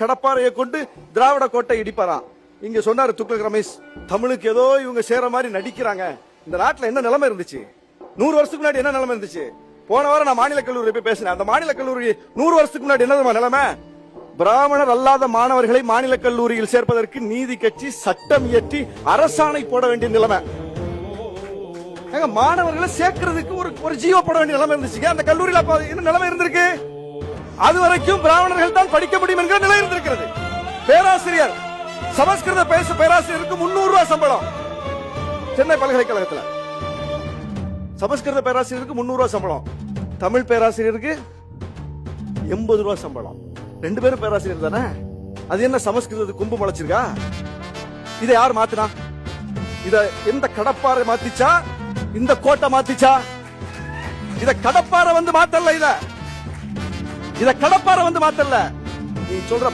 கடப்பாறையை கொண்டு திராவிட கோட்டை இடிப்பாராம். இங்க சொன்னாரு துக்ளக் ரமேஷ், தமிழுக்கு ஏதோ இவங்க சேர மாதிரி நடிக்கிறாங்க. இந்த நாட்டுல என்ன நிலைமை இருந்துச்சு? 100 வருஷத்துக்கு முன்னாடி என்ன நிலைமை இருந்துச்சு? போன வாரம் நான் மாநில கல்லூரி போய் பேசினேன். அந்த மாநில கல்லூரி 100 வருஷத்துக்கு முன்னாடி என்ன நிலைமை? பிராமணர் அல்லாத மாணவர்களை மாநில கல்லூரியில் சேர்ப்பதற்கு நீதி கட்சி சட்டம் இயற்றி அரசாணை போட வேண்டிய நிலைமை. மாணவர்களை சேர்க்கிறதுக்கு ஒரு ஜீவோ போட வேண்டிய நிலைமை இருந்துச்சு. அந்த கல்லூரியில் என்ன நிலைமை இருந்திருக்கு? அது வரைக்கும் பிராமணர்கள் தான் படிக்க முடியும் என்கிற நிலை இருந்திருக்கிறது. பேராசிரியர் சமஸ்கிருத பேச பேராசிரியருக்கு 300 ரூபாய் சம்பளம். சென்னை பல்கலைக்கழகத்தில் சமஸ்கிருத பேராசிரியருக்கு 300 ரூபாய் சம்பளம், தமிழ் பேராசிரியருக்கு 80 ரூபாய் சம்பளம். 2 பேரும் பேராசிரியர் தானே. அது என்ன சமஸ்கிருதத்துக்கு கும்பு முளைச்சிருக்கா? இதை யார் மாத்தினா? இத எந்த கடப்பாறை மாத்திச்சா? இந்த கோட்டை மாத்திச்சா? இத கடப்பாறை வந்து மாத்தல. இத கடப்பாறை வந்து மாத்தல. நீ சொல்ற